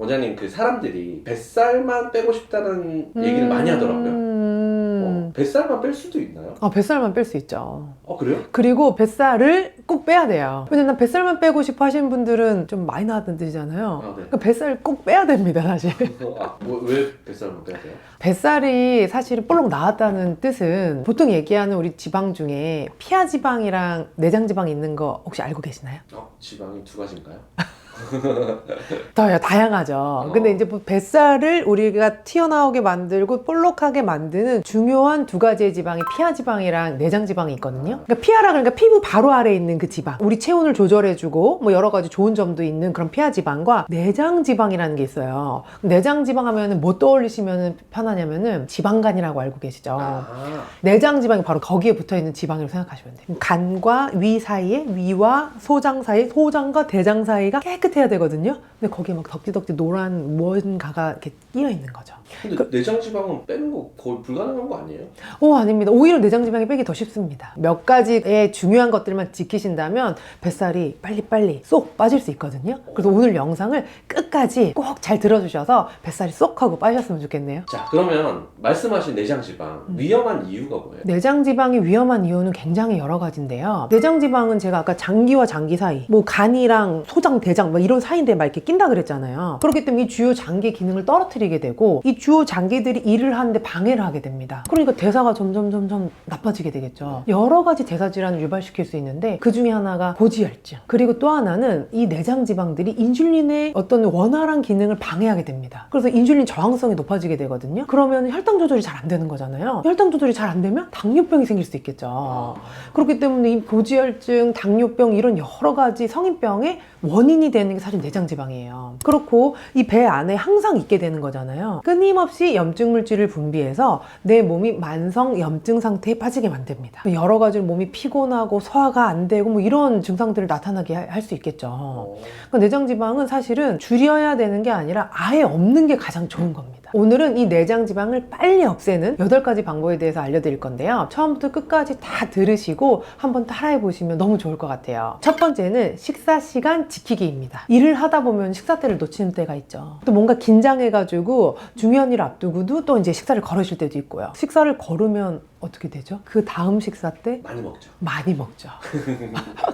원장님, 그 사람들이 뱃살만 빼고 싶다는 얘기를 많이 하더라고요. 뱃살만 뺄 수도 있나요? 뱃살만 뺄 수 있죠. 그래요? 그리고 뱃살을 꼭 빼야 돼요. 왜냐면 뱃살만 빼고 싶어 하시는 분들은 좀 많이 나왔던 뜻이잖아요. 네. 그러니까 뱃살을 꼭 빼야 됩니다, 사실. 왜 뱃살만 빼야 돼요? 뱃살이 사실 볼록 나왔다는 뜻은 보통 얘기하는 우리 지방 중에 피하 지방이랑 내장 지방이 있는 거 혹시 알고 계시나요? 지방이 두 가지인가요? 더 다양하죠. 근데 이제 뭐 뱃살을 우리가 튀어나오게 만들고 볼록하게 만드는 중요한 두 가지의 지방이 피하 지방이랑 내장 지방이 있거든요. 그러니까 피하라 그러니까 피부 바로 아래에 있는 그 지방, 우리 체온을 조절해주고 뭐 여러 가지 좋은 점도 있는 그런 피하 지방과 내장 지방이라는 게 있어요. 내장 지방 하면은 뭐 떠올리시면 편하냐면은 지방간이라고 알고 계시죠. 내장 지방이 바로 거기에 붙어 있는 지방이라고 생각하시면 돼요. 간과 위 사이에, 위와 소장 사이, 소장과 대장 사이가 깨끗해야 되거든요. 근데 거기에 막 덕지덕지 노란 무언가가 이렇게 끼어 있는 거죠. 근데 내장 지방은 빼는 거 거의 불가능한 거 아니에요? 아닙니다. 오히려 내장 지방이 빼기 더 쉽습니다. 몇 가지의 중요한 것들만 지키신다면 뱃살이 빨리빨리 쏙 빠질 수 있거든요. 그래서 오늘 영상을 끝까지 꼭 잘 들어주셔서 뱃살이 쏙 하고 빠지셨으면 좋겠네요. 자, 그러면 말씀하신 내장 지방 위험한 이유가 뭐예요? 내장 지방이 위험한 이유는 굉장히 여러 가지인데요. 내장 지방은 제가 아까 장기와 장기 사이, 뭐 간이랑 소장, 대장 뭐 이런 사이인데 막 이렇게 낀다 그랬잖아요. 그렇기 때문에 이 주요 장기 기능을 떨어뜨리게 되고 이 주요 장기들이 일을 하는데 방해를 하게 됩니다. 그러니까 대사가 점점 나빠지게 되겠죠. 여러 가지 대사 질환을 유발시킬 수 있는데 그 중에 하나가 고지혈증, 그리고 또 하나는 이 내장 지방들이 인슐린의 어떤 원활한 기능을 방해하게 됩니다. 그래서 인슐린 저항성이 높아지게 되거든요. 그러면 혈당 조절이 잘 안 되는 거잖아요. 혈당 조절이 잘 안 되면 당뇨병이 생길 수 있겠죠. 그렇기 때문에 이 고지혈증, 당뇨병 이런 여러 가지 성인병의 원인이 되는 게 사실 내장 지방이에요. 그렇고 이 배 안에 항상 있게 되는 거잖아요. 끊임없이 염증 물질을 분비해서 내 몸이 만성 염증 상태에 빠지게 만듭니다. 여러 가지로 몸이 피곤하고 소화가 안 되고 뭐 이런 증상들을 나타나게 할 수 있겠죠. 그러니까 내장 지방은 사실은 줄여야 되는 게 아니라 아예 없는 게 가장 좋은 겁니다. 오늘은 이 내장 지방을 빨리 없애는 8가지 방법에 대해서 알려드릴 건데요. 처음부터 끝까지 다 들으시고 한번 따라해 보시면 너무 좋을 것 같아요. 첫 번째는 식사 시간 지키기입니다. 일을 하다 보면 식사 때를 놓치는 때가 있죠. 또 뭔가 긴장해가지고 중요한 일 앞두고도 또 이제 식사를 거르실 때도 있고요. 식사를 거르면 어떻게 되죠? 그 다음 식사 때 많이 먹죠.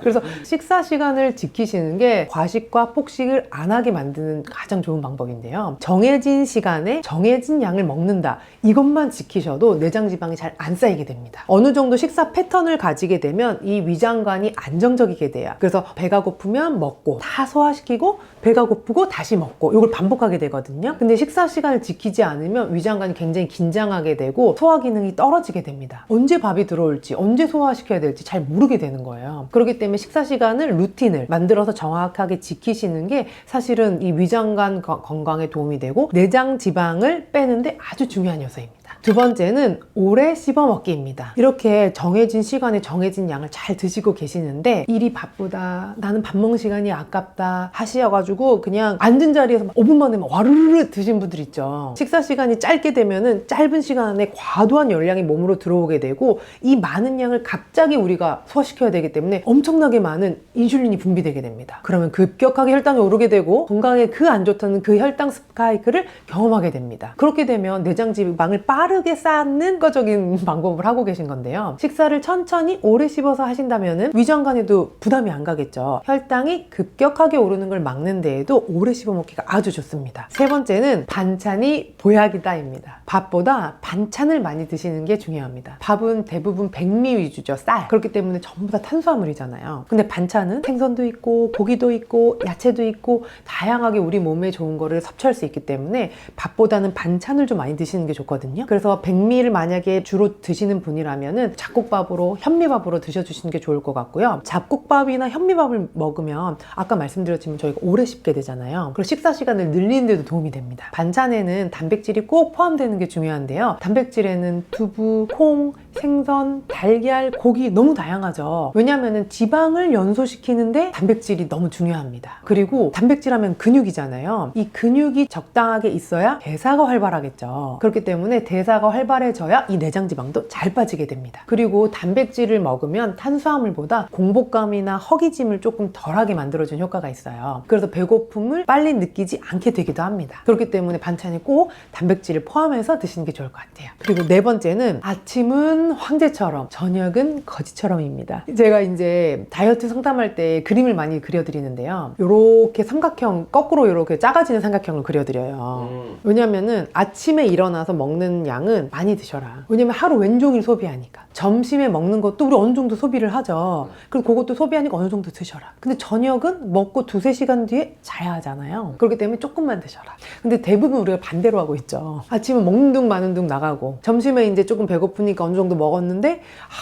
그래서 식사 시간을 지키시는 게 과식과 폭식을 안 하게 만드는 가장 좋은 방법인데요. 정해진 시간에 정해진 양을 먹는다, 이것만 지키셔도 내장 지방이 잘 안 쌓이게 됩니다. 어느 정도 식사 패턴을 가지게 되면 이 위장관이 안정적이게 돼요. 그래서 배가 고프면 먹고 다 소화시키고 배가 고프고 다시 먹고 이걸 반복하게 되거든요. 근데 식사 시간을 지키지 않으면 위장관이 굉장히 긴장하게 되고 소화 기능이 떨어지게 됩니다. 언제 밥이 들어올지, 언제 소화시켜야 될지 잘 모르게 되는 거예요. 그렇기 때문에 식사 시간을, 루틴을 만들어서 정확하게 지키시는 게 사실은 이 위장관 건강에 도움이 되고 내장 지방을 빼는데 아주 중요한 요소입니다. 두 번째는 오래 씹어 먹기입니다. 이렇게 정해진 시간에 정해진 양을 잘 드시고 계시는데 일이 바쁘다, 나는 밥 먹는 시간이 아깝다 하셔가지고 그냥 앉은 자리에서 5분 만에 막 와르르 드신 분들 있죠. 식사 시간이 짧게 되면은 짧은 시간 안에 과도한 열량이 몸으로 들어오게 되고 이 많은 양을 갑자기 우리가 소화시켜야 되기 때문에 엄청나게 많은 인슐린이 분비되게 됩니다. 그러면 급격하게 혈당이 오르게 되고 건강에 그 안 좋다는 그 혈당 스파이크를 경험하게 됩니다. 그렇게 되면 내장 지방을 빠르게 쌓는 거적인 방법을 하고 계신 건데요. 식사를 천천히 오래 씹어서 하신다면 위장관에도 부담이 안 가겠죠. 혈당이 급격하게 오르는 걸 막는 데에도 오래 씹어 먹기가 아주 좋습니다. 세 번째는 반찬이 보약이다입니다. 밥보다 반찬을 많이 드시는 게 중요합니다. 밥은 대부분 백미 위주죠. 쌀. 그렇기 때문에 전부 다 탄수화물이잖아요. 근데 반찬은 생선도 있고 고기도 있고 야채도 있고 다양하게 우리 몸에 좋은 거를 섭취할 수 있기 때문에 밥보다는 반찬을 좀 많이 드시는 게 좋거든요. 그래서 백미를 만약에 주로 드시는 분이라면은 잡곡밥으로, 현미밥으로 드셔주시는 게 좋을 것 같고요. 잡곡밥이나 현미밥을 먹으면 아까 말씀드렸지만 저희가 오래 씹게 되잖아요. 그리고 식사 시간을 늘리는 데도 도움이 됩니다. 반찬에는 단백질이 꼭 포함되는 게 중요한데요. 단백질에는 두부, 콩, 생선, 달걀, 고기 너무 다양하죠. 왜냐하면 지방을 연소시키는데 단백질이 너무 중요합니다. 그리고 단백질 하면 근육이잖아요. 이 근육이 적당하게 있어야 대사가 활발하겠죠. 그렇기 때문에 대사가 활발해져야 이 내장 지방도 잘 빠지게 됩니다. 그리고 단백질을 먹으면 탄수화물보다 공복감이나 허기짐을 조금 덜하게 만들어주는 효과가 있어요. 그래서 배고픔을 빨리 느끼지 않게 되기도 합니다. 그렇기 때문에 반찬에 꼭 단백질을 포함해서 드시는 게 좋을 것 같아요. 그리고 네 번째는 아침은 황제처럼 저녁은 거지처럼입니다. 제가 이제 다이어트 상담할 때 그림을 많이 그려드리는데요. 이렇게 삼각형, 거꾸로 이렇게 작아지는 삼각형을 그려드려요. 왜냐면은 아침에 일어나서 먹는 양은 많이 드셔라. 왜냐면 하루 왼종일 소비하니까. 점심에 먹는 것도 우리 어느 정도 소비를 하죠. 그리고 그것도 소비하니까 어느 정도 드셔라. 근데 저녁은 먹고 2-3시간 뒤에 자야 하잖아요. 그렇기 때문에 조금만 드셔라. 근데 대부분 우리가 반대로 하고 있죠. 아침은 먹는 둥 마는 둥 나가고 점심에 이제 조금 배고프니까 어느 정도 먹었는데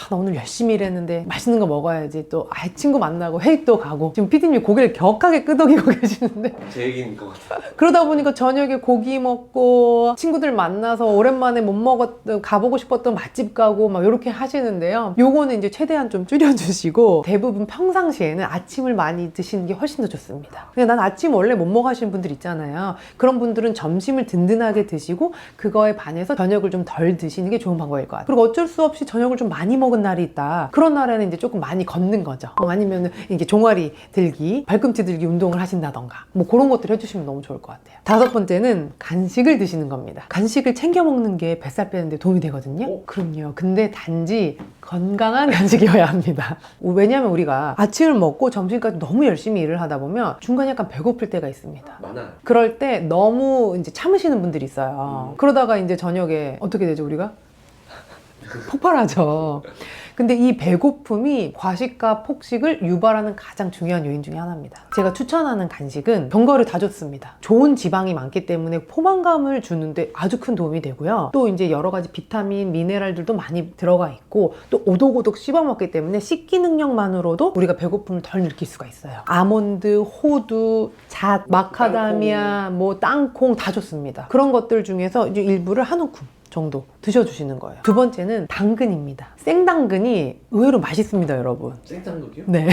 나 오늘 열심히 일했는데 맛있는 거 먹어야지. 또 친구 만나고 회의도 가고. 지금 PD님이 고개를 격하게 끄덕이고 계시는데 제 얘기인 것 같아요. 그러다 보니까 저녁에 고기 먹고 친구들 만나서 오랜만에 못 먹었던 가보고 싶었던 맛집 가고 막 이렇게 하시는데요. 요거는 이제 최대한 좀 줄여주시고 대부분 평상시에는 아침을 많이 드시는 게 훨씬 더 좋습니다. 근데 난 아침 원래 못 먹어 하시는 분들 있잖아요. 그런 분들은 점심을 든든하게 드시고 그거에 반해서 저녁을 좀 덜 드시는 게 좋은 방법일 것 같아요. 그리고 어쩔 수 없이 저녁을 좀 많이 먹은 날이 있다. 그런 날에는 이제 조금 많이 걷는 거죠. 아니면 이게 종아리 들기, 발꿈치 들기 운동을 하신다던가 뭐 그런 것들 해주시면 너무 좋을 것 같아요. 5번째는 간식을 드시는 겁니다. 간식을 챙겨 먹는 게 뱃살 빼는데 도움이 되거든요. 그럼요. 근데 단지 건강한 간식이어야 합니다. 왜냐하면 우리가 아침을 먹고 점심까지 너무 열심히 일을 하다 보면 중간에 약간 배고플 때가 있습니다. 많아요. 그럴 때 너무 이제 참으시는 분들이 있어요. 그러다가 이제 저녁에 어떻게 되죠, 우리가? 폭발하죠. 근데 이 배고픔이 과식과 폭식을 유발하는 가장 중요한 요인 중에 하나입니다. 제가 추천하는 간식은 견과류 다 좋습니다. 좋은 지방이 많기 때문에 포만감을 주는데 아주 큰 도움이 되고요. 또 이제 여러 가지 비타민, 미네랄들도 많이 들어가 있고 또 오독오독 씹어 먹기 때문에 씻기 능력만으로도 우리가 배고픔을 덜 느낄 수가 있어요. 아몬드, 호두, 잣, 마카다미아, 뭐 땅콩 다 좋습니다. 그런 것들 중에서 이제 일부를 한 움큼 정도 드셔주시는 거예요. 2번째는 당근입니다. 생당근이 의외로 맛있습니다, 여러분. 생당근이요? 네.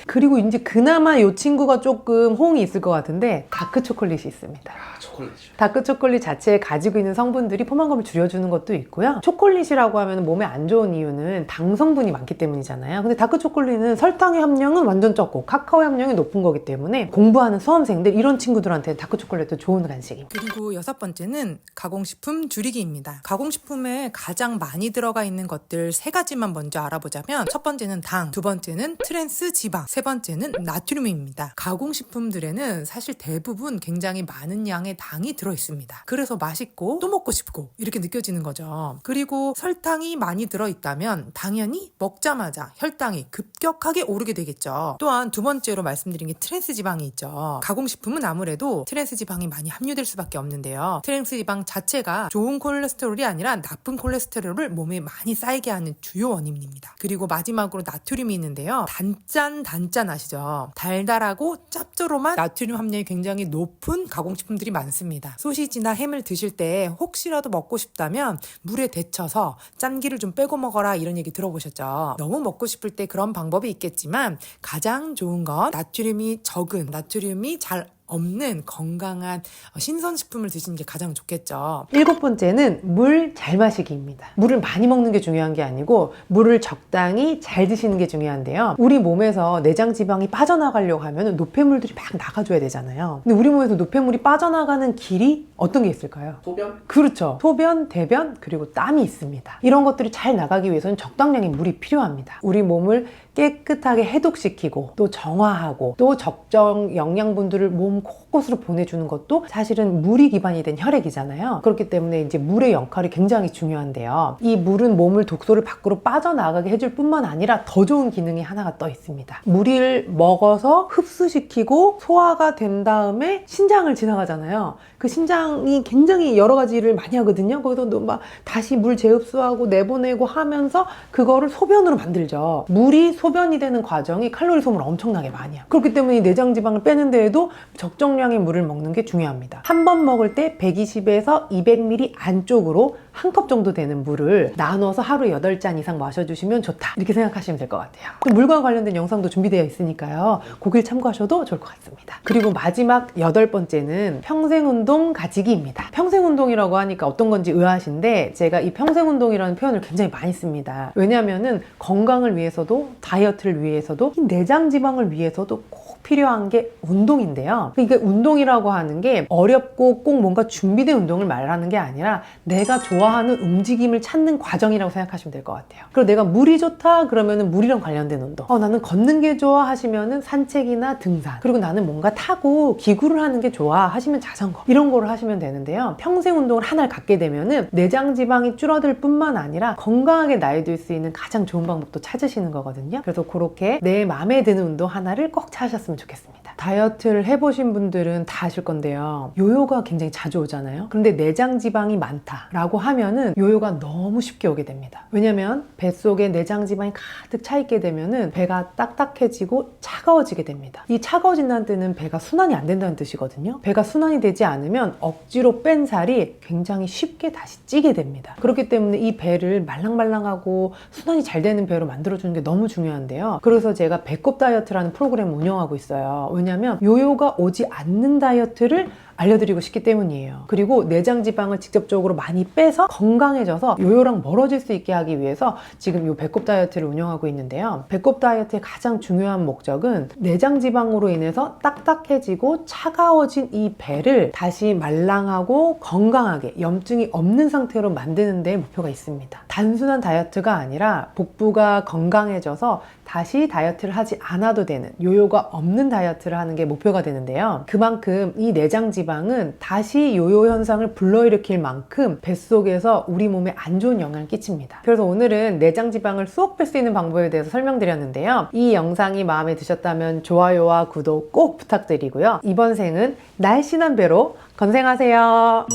그리고 이제 그나마 이 친구가 조금 호응이 있을 것 같은데 다크 초콜릿이 있습니다. 초콜릿이요. 다크 초콜릿 자체에 가지고 있는 성분들이 포만감을 줄여주는 것도 있고요. 초콜릿이라고 하면 몸에 안 좋은 이유는 당 성분이 많기 때문이잖아요. 근데 다크 초콜릿은 설탕의 함량은 완전 적고 카카오의 함량이 높은 거기 때문에 공부하는 수험생들 이런 친구들한테 다크 초콜릿도 좋은 간식입니다. 그리고 6번째는 가공식품 줄이기입니다. 가공식품에 가장 많이 들어가 있는 것들 3가지만 먼저 알아보자면 첫 번째는 당, 두 번째는 트랜스 지방, 세 번째는 나트륨입니다. 가공식품들에는 사실 대부분 굉장히 많은 양의 당이 들어있습니다. 그래서 맛있고 또 먹고 싶고 이렇게 느껴지는 거죠. 그리고 설탕이 많이 들어있다면 당연히 먹자마자 혈당이 급격하게 오르게 되겠죠. 또한 두 번째로 말씀드린 게 트랜스 지방이 있죠. 가공식품은 아무래도 트랜스 지방이 많이 함유될 수밖에 없는데요. 트랜스 지방 자체가 좋은 콜레스테롤이 아니라 나쁜 콜레스테롤을 몸에 많이 쌓이게 하는 주요 원인입니다. 그리고 마지막으로 나트륨이 있는데요. 단짠 아시죠? 달달하고 짭조름한 나트륨 함량이 굉장히 높은 가공식품들이 많습니다. 소시지나 햄을 드실 때 혹시라도 먹고 싶다면 물에 데쳐서 짠기를 좀 빼고 먹어라 이런 얘기 들어보셨죠? 너무 먹고 싶을 때 그런 방법이 있겠지만 가장 좋은 건 나트륨이 적은, 나트륨이 잘 없는 건강한 신선식품을 드시는 게 가장 좋겠죠. 7번째는 물 잘 마시기입니다. 물을 많이 먹는 게 중요한 게 아니고 물을 적당히 잘 드시는 게 중요한데요. 우리 몸에서 내장 지방이 빠져나가려고 하면 노폐물들이 막 나가줘야 되잖아요. 근데 우리 몸에서 노폐물이 빠져나가는 길이 어떤 게 있을까요? 소변? 그렇죠. 소변, 대변, 그리고 땀이 있습니다. 이런 것들이 잘 나가기 위해서는 적당량의 물이 필요합니다. 우리 몸을 깨끗하게 해독시키고 또 정화하고 또 적정 영양분들을 몸 곳곳으로 보내주는 것도 사실은 물이 기반이 된 혈액이잖아요. 그렇기 때문에 이제 물의 역할이 굉장히 중요한데요. 이 물은 몸을 독소를 밖으로 빠져나가게 해줄 뿐만 아니라 더 좋은 기능이 하나가 떠 있습니다. 물을 먹어서 흡수시키고 소화가 된 다음에 신장을 지나가잖아요. 그 신장이 굉장히 여러 가지 일을 많이 하거든요. 거기서 막 다시 물 재흡수하고 내보내고 하면서 그거를 소변으로 만들죠. 물이 소변이 되는 과정이 칼로리 소모를 엄청나게 많이 해요. 그렇기 때문에 내장 지방을 빼는 데에도 적정량의 물을 먹는 게 중요합니다. 한 번 먹을 때 120에서 200ml 안쪽으로 한 컵 정도 되는 물을 나눠서 하루에 8잔 이상 마셔주시면 좋다, 이렇게 생각하시면 될 것 같아요. 또 물과 관련된 영상도 준비되어 있으니까요, 거길 참고하셔도 좋을 것 같습니다. 그리고 마지막 8번째는 평생운동 가지기입니다. 평생운동이라고 하니까 어떤 건지 의아하신데, 제가 이 평생운동이라는 표현을 굉장히 많이 씁니다. 왜냐하면 건강을 위해서도 다이어트를 위해서도 이 내장 지방을 위해서도 꼭 필요한 게 운동인데요. 그러니까 운동이라고 하는 게 어렵고 꼭 뭔가 준비된 운동을 말하는 게 아니라 내가 좋아하는 움직임을 찾는 과정이라고 생각하시면 될 것 같아요. 그리고 내가 물이 좋다 그러면은 물이랑 관련된 운동, 나는 걷는 게 좋아 하시면은 산책이나 등산, 그리고 나는 뭔가 타고 기구를 하는 게 좋아 하시면 자전거, 이런 거를 하시면 되는데요. 평생 운동을 하나를 갖게 되면은 내장 지방이 줄어들 뿐만 아니라 건강하게 나이들 수 있는 가장 좋은 방법도 찾으시는 거거든요. 그래서 그렇게 내 마음에 드는 운동 하나를 꼭 찾으셨으면 좋겠습니다. 다이어트를 해보신 분들은 다 아실 건데요, 요요가 굉장히 자주 오잖아요. 그런데 내장 지방이 많다라고 하면은 요요가 너무 쉽게 오게 됩니다. 왜냐면 뱃속에 내장 지방이 가득 차 있게 되면은 배가 딱딱해지고 차가워지게 됩니다. 이 차가워진다는 뜻은 배가 순환이 안 된다는 뜻이거든요. 배가 순환이 되지 않으면 억지로 뺀 살이 굉장히 쉽게 다시 찌게 됩니다. 그렇기 때문에 이 배를 말랑말랑하고 순환이 잘 되는 배로 만들어주는 게 너무 중요한데요. 그래서 제가 배꼽 다이어트라는 프로그램을 운영하고 있어요. 왜냐면 요요가 오지 않는 다이어트를 알려드리고 싶기 때문이에요. 그리고 내장 지방을 직접적으로 많이 빼서 건강해져서 요요랑 멀어질 수 있게 하기 위해서 지금 이 배꼽 다이어트를 운영하고 있는데요. 배꼽 다이어트의 가장 중요한 목적은 내장 지방으로 인해서 딱딱해지고 차가워진 이 배를 다시 말랑하고 건강하게 염증이 없는 상태로 만드는 데 목표가 있습니다. 단순한 다이어트가 아니라 복부가 건강해져서 다시 다이어트를 하지 않아도 되는, 요요가 없는 다이어트를 하는 게 목표가 되는데요. 그만큼 이 내장 지방은 다시 요요 현상을 불러일으킬 만큼 뱃속에서 우리 몸에 안 좋은 영향을 끼칩니다. 그래서 오늘은 내장 지방을 쏙 뺄 수 있는 방법에 대해서 설명드렸는데요. 이 영상이 마음에 드셨다면 좋아요와 구독 꼭 부탁드리고요. 이번 생은 날씬한 배로 건생하세요.